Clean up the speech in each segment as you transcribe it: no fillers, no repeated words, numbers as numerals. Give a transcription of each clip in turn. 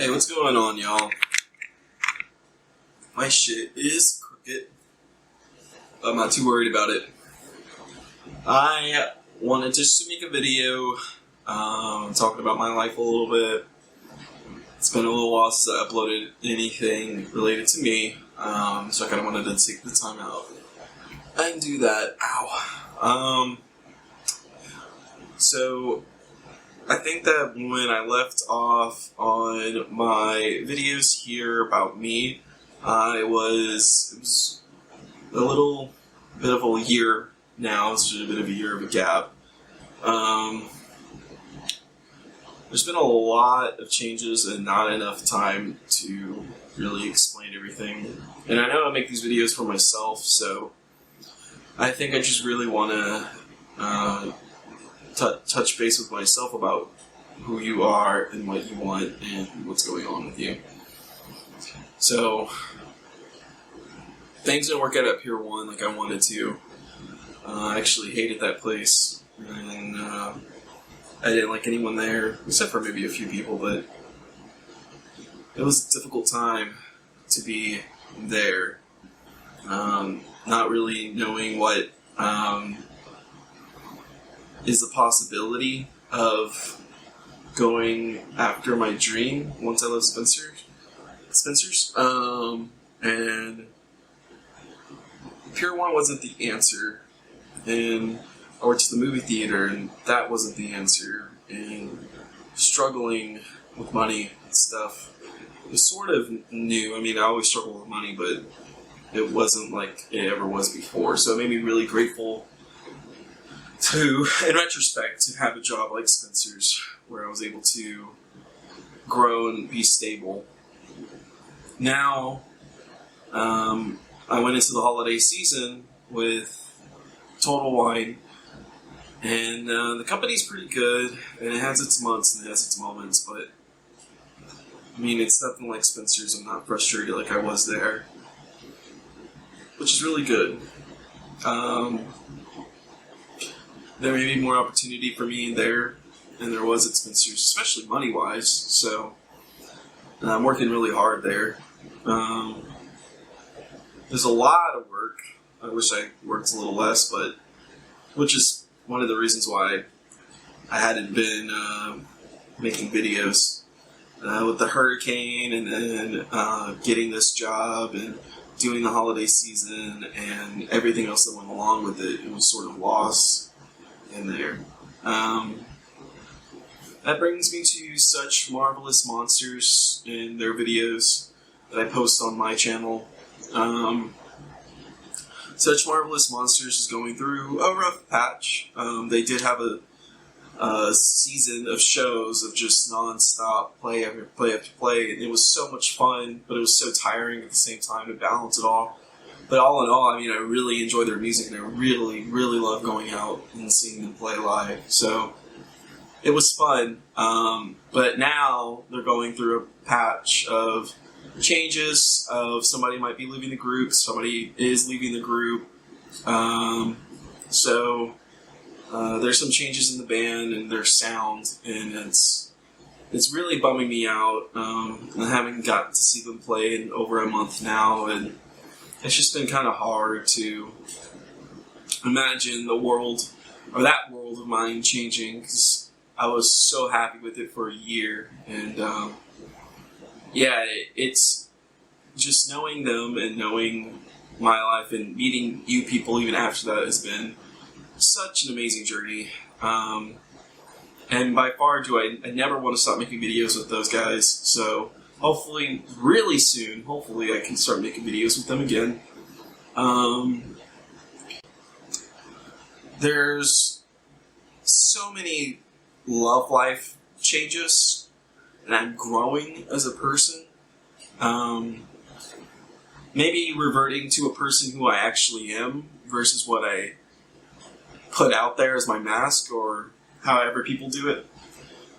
Hey, what's going on, y'all? My shit is crooked. I'm not too worried about it. I wanted just to make a video talking about my life a little bit. It's been a little while since I uploaded anything related to me, so I kind of wanted to take the time out and do that. Ow. So I think that when I left off on my videos here about me, it was a little bit of a year now. It's just a bit of a year of a gap. There's been a lot of changes and not enough time to really explain everything. And I know I make these videos for myself, so I think I just really want to touch base with myself about who you are and what you want and what's going on with you. So things didn't work out at Pier 1 like I wanted to. I actually hated that place, and I didn't like anyone there except for maybe a few people, but it was a difficult time to be there, not really knowing what is the possibility of going after my dream once I left Spencer's. And Pier 1 wasn't the answer, and I went to the movie theater, and that wasn't the answer, and struggling with money and stuff was sort of new. I mean, I always struggle with money, but it wasn't like it ever was before, so it made me really grateful to, in retrospect, to have a job like Spencer's where I was able to grow and be stable. Now, I went into the holiday season with Total Wine, and the company's pretty good, and it has its months and it has its moments, but I mean, it's nothing like Spencer's. I'm not frustrated like I was there, which is really good. There may be more opportunity for me there than there was at Spencer's, especially money-wise, so I'm working really hard there. There's a lot of work. I wish I worked a little less, but which is one of the reasons why I hadn't been making videos. With the hurricane and then getting this job and doing the holiday season and everything else that went along with it, it was sort of lost in there. That brings me to Such Marvelous Monsters and their videos that I post on my channel. Such Marvelous Monsters is going through a rough patch. They did have a season of shows of just non-stop play after play after play, and it was so much fun, but it was so tiring at the same time to balance it all. But all in all, I mean, I really enjoy their music, and I really, really love going out and seeing them play live. So it was fun. But now they're going through a patch of changes. Of somebody might be leaving the group, somebody is leaving the group. So there's some changes in the band and their sound, and it's really bumming me out. I haven't gotten to see them play in over a month now, and it's just been kind of hard to imagine the world, or that world of mine, changing, because I was so happy with it for a year. And it's just knowing them and knowing my life and meeting you people even after that has been such an amazing journey. And by far I never want to stop making videos with those guys, so hopefully, really soon, hopefully I can start making videos with them again. There's so many love life changes, and I'm growing as a person. Maybe reverting to a person who I actually am versus what I put out there as my mask, or however people do it.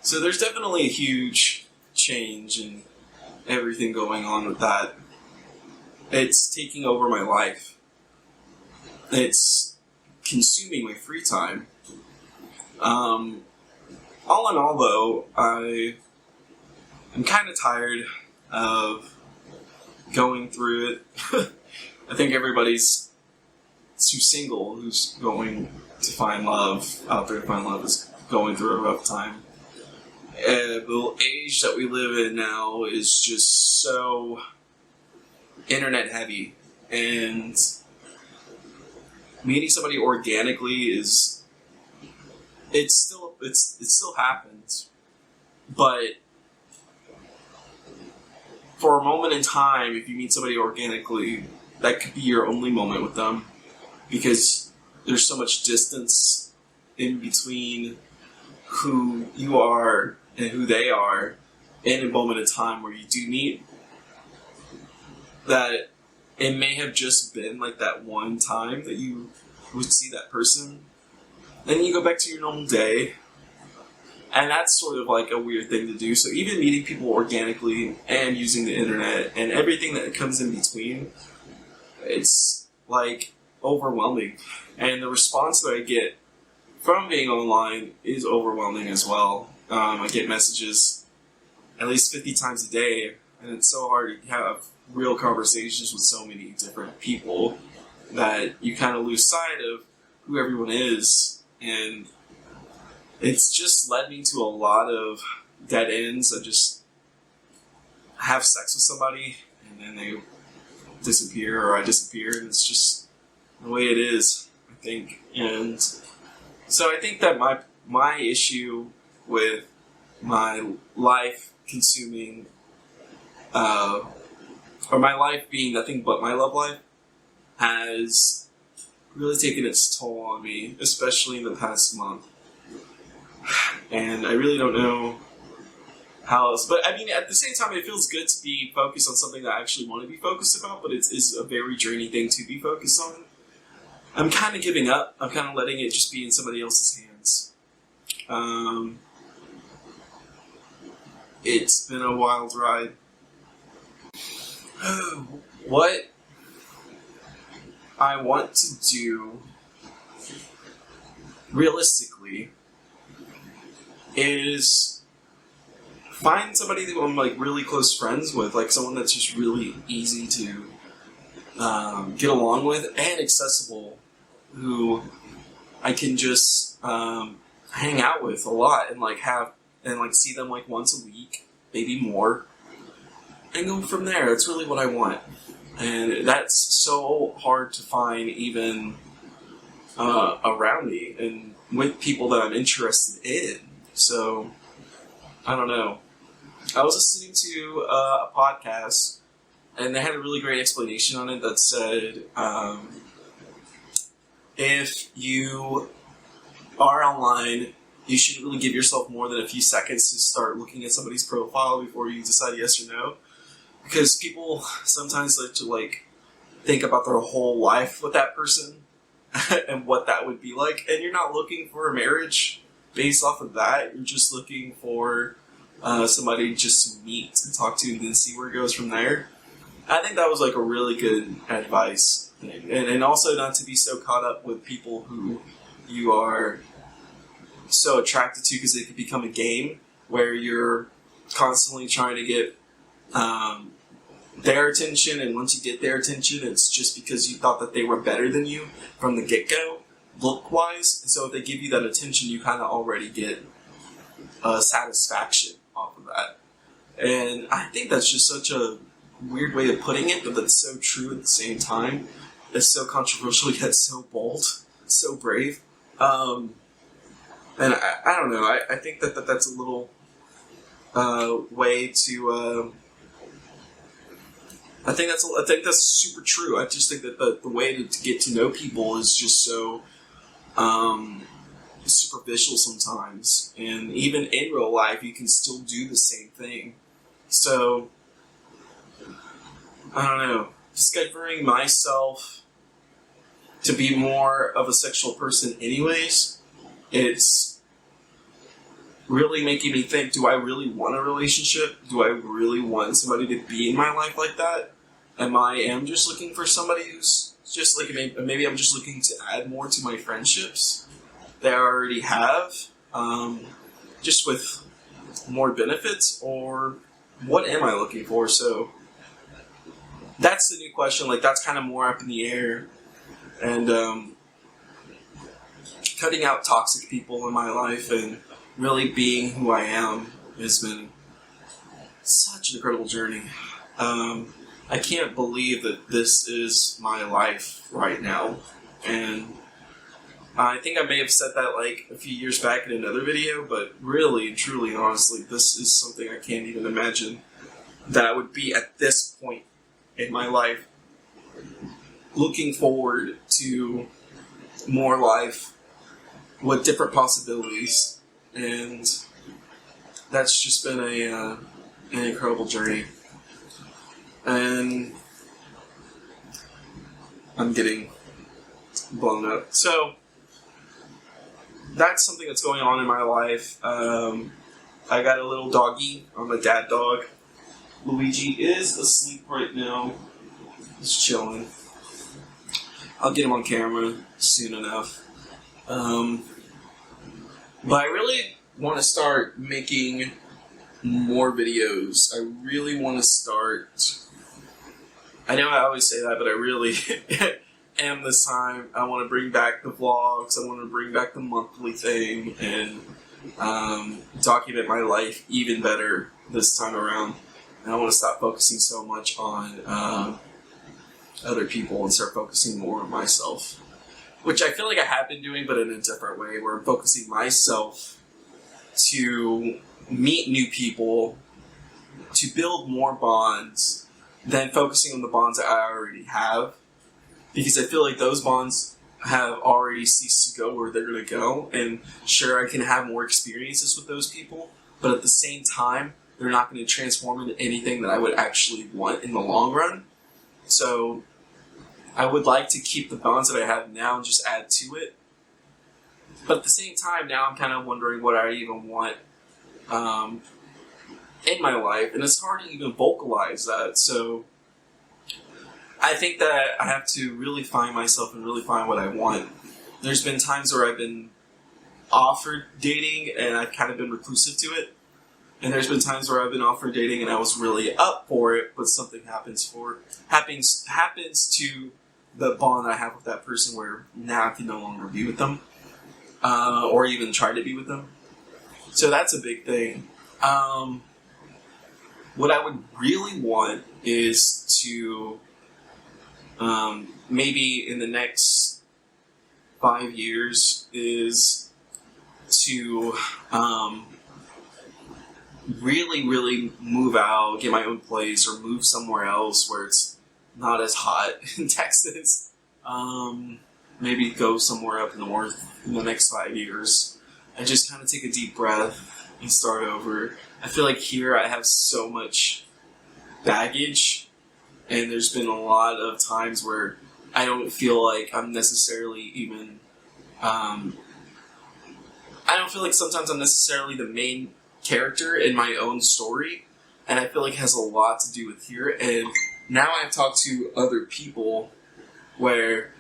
So there's definitely a huge change in everything going on with that. It's taking over my life. It's consuming my free time. All in all, though, I I'm kind of tired of going through it. I think everybody's who's single, who's going to find love, out there to find love, is going through a rough time. The age that we live in now is just so internet heavy, and meeting somebody organically is it still happens, but for a moment in time, if you meet somebody organically, that could be your only moment with them, because there's so much distance in between who you are and who they are in a moment in time where you do meet, that it may have just been like that one time that you would see that person, then you go back to your normal day, and that's sort of like a weird thing to do. So even meeting people organically and using the internet and everything that comes in between, it's like overwhelming, and the response that I get from being online is overwhelming as well. I get messages at least 50 times a day, and it's so hard to have real conversations with so many different people that you kind of lose sight of who everyone is, and it's just led me to a lot of dead ends. I just have sex with somebody and then they disappear, or I disappear, and it's just the way it is, I think. And so I think that my issue with my life consuming, or my life being nothing but my love life, has really taken its toll on me, especially in the past month. And I really don't know how else. But I mean, at the same time, it feels good to be focused on something that I actually want to be focused about, but it's a very draining thing to be focused on. I'm kind of giving up. I'm kind of letting it just be in somebody else's hands. It's been a wild ride. What I want to do, realistically, is find somebody that I'm like really close friends with, like someone that's just really easy to get along with and accessible, who I can just hang out with a lot and see them like once a week, maybe more, and go from there. That's really what I want, and that's so hard to find even around me and with people that I'm interested in. So I don't know. I was listening to a podcast, and they had a really great explanation on it that said, if you are online, you shouldn't really give yourself more than a few seconds to start looking at somebody's profile before you decide yes or no. Because people sometimes like to think about their whole life with that person and what that would be like. And you're not looking for a marriage based off of that. You're just looking for somebody just to meet and talk to and then see where it goes from there. I think that was like a really good advice. And also not to be so caught up with people who you are so attracted to, because it could become a game where you're constantly trying to get their attention, and once you get their attention, it's just because you thought that they were better than you from the get-go, look-wise. And so if they give you that attention, you kind of already get satisfaction off of that. And I think that's just such a weird way of putting it, but that's so true at the same time. It's so controversial, yet so bold, so brave. And I don't know. I think that's a little way to. I think that's super true. I just think that the way to get to know people is just so superficial sometimes, and even in real life, you can still do the same thing. So I don't know. Discovering myself to be more of a sexual person, anyways. It's really making me think, do I really want a relationship? Do I really want somebody to be in my life like that? I am just looking for somebody who's just like, maybe I'm just looking to add more to my friendships that I already have, just with more benefits? Or what am I looking for? So that's the new question. Like, that's kind of more up in the air. And cutting out toxic people in my life and really being who I am has been such an incredible journey. I can't believe that this is my life right now. And I think I may have said that like a few years back in another video, but really, truly, honestly, this is something I can't even imagine that I would be at this point in my life, looking forward to more life with different possibilities. And that's just been an incredible journey. And I'm getting blown up. So that's something that's going on in my life. I got a little doggy. I'm a dad dog. Luigi is asleep right now. He's chilling. I'll get him on camera soon enough. But I really want to start making more videos. I really want to start... I know I always say that, but I really am this time. I want to bring back the vlogs. I want to bring back the monthly thing and document my life even better this time around. And I want to stop focusing so much on other people and start focusing more on myself. Which I feel like I have been doing, but in a different way, where I'm focusing myself to meet new people, to build more bonds, than focusing on the bonds that I already have. Because I feel like those bonds have already ceased to go where they're going to go. And sure, I can have more experiences with those people, but at the same time, they're not going to transform into anything that I would actually want in the long run. So I would like to keep the bonds that I have now and just add to it. But at the same time, now I'm kind of wondering what I even want in my life. And it's hard to even vocalize that. So I think that I have to really find myself and really find what I want. There's been times where I've been offered dating and I've kind of been reclusive to it. And there's been times where I've been offered dating and I was really up for it, but something happens to the bond I have with that person where now I can no longer be with them, or even try to be with them. So that's a big thing. What I would really want is to maybe in the next 5 years is to really move out, get my own place, or move somewhere else where it's not as hot in Texas. Maybe go somewhere up north in the next 5 years and just kind of take a deep breath and start over. I feel like here I have so much baggage, and there's been a lot of times where I don't feel like I'm necessarily even... I don't feel like sometimes I'm necessarily the main character in my own story, and I feel like it has a lot to do with here. And now I've talked to other people where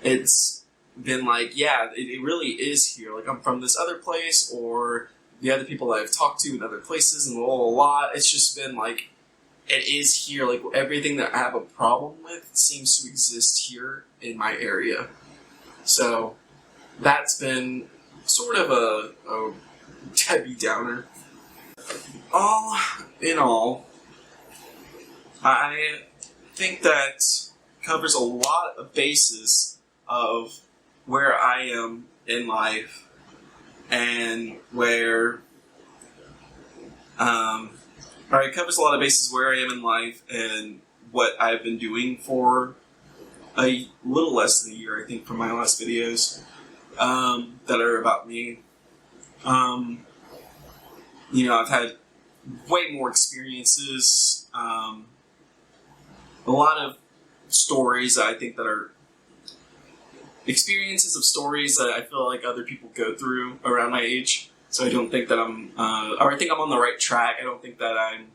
it's been like, yeah, it really is here. Like, I'm from this other place, or the other people that I've talked to in other places, and a lot. It's just been like, it is here. Like, everything that I have a problem with seems to exist here in my area. So that's been sort of a Debbie Downer. All in all, I think that covers a lot of bases of where I am in life and where, or it covers a lot of bases where I am in life and what I've been doing for a little less than a year, I think, from my last videos that are about me. I've had way more experiences, a lot of stories that I think that are experiences of stories that I feel like other people go through around my age. So I don't think that or I think I'm on the right track. I don't think that I'm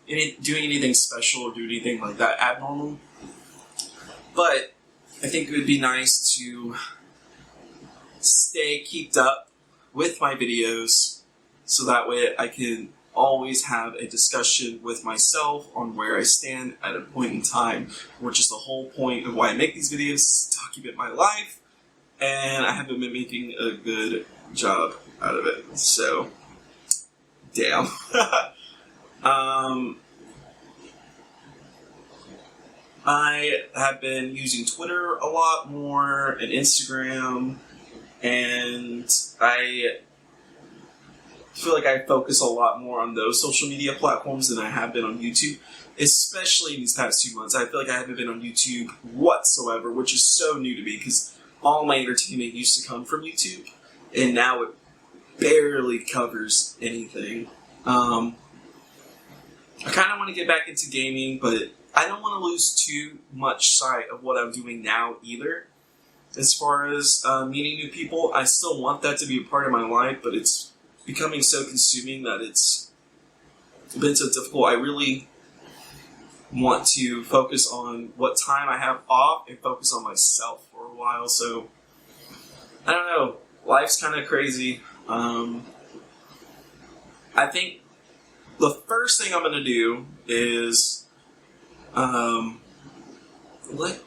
doing anything special or doing anything like that abnormal. But I think it would be nice to stay keeped up with my videos, so that way I can always have a discussion with myself on where I stand at a point in time, which is the whole point of why I make these videos, is to document my life, and I haven't been making a good job out of it. So, damn. I have been using Twitter a lot more and Instagram, and I feel like I focus a lot more on those social media platforms than I have been on YouTube, especially in these past 2 months. I feel like I haven't been on YouTube whatsoever, which is so new to me because all my entertainment used to come from YouTube, and now it barely covers anything. I kind of want to get back into gaming, but I don't want to lose too much sight of what I'm doing now either. As far as meeting new people, I still want that to be a part of my life, but it's becoming so consuming that it's been so difficult. I really want to focus on what time I have off and focus on myself for a while. So, I don't know. Life's kind of crazy. I think the first thing I'm going to do is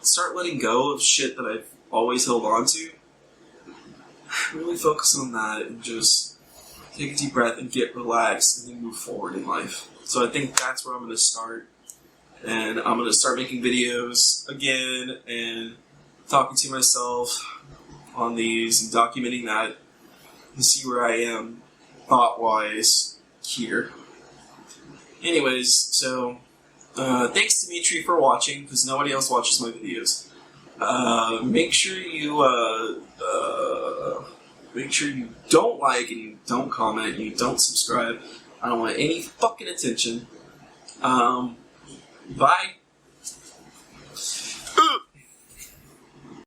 start letting go of shit that I've always held on to. Really focus on that and just take a deep breath and get relaxed and then move forward in life. So I think that's where I'm going to start. And I'm going to start making videos again and talking to myself on these and documenting that and see where I am thought-wise here. Anyways, so thanks Dimitri for watching, because nobody else watches my videos. Make sure you don't like and you don't comment and you don't subscribe. I don't want any fucking attention. Bye.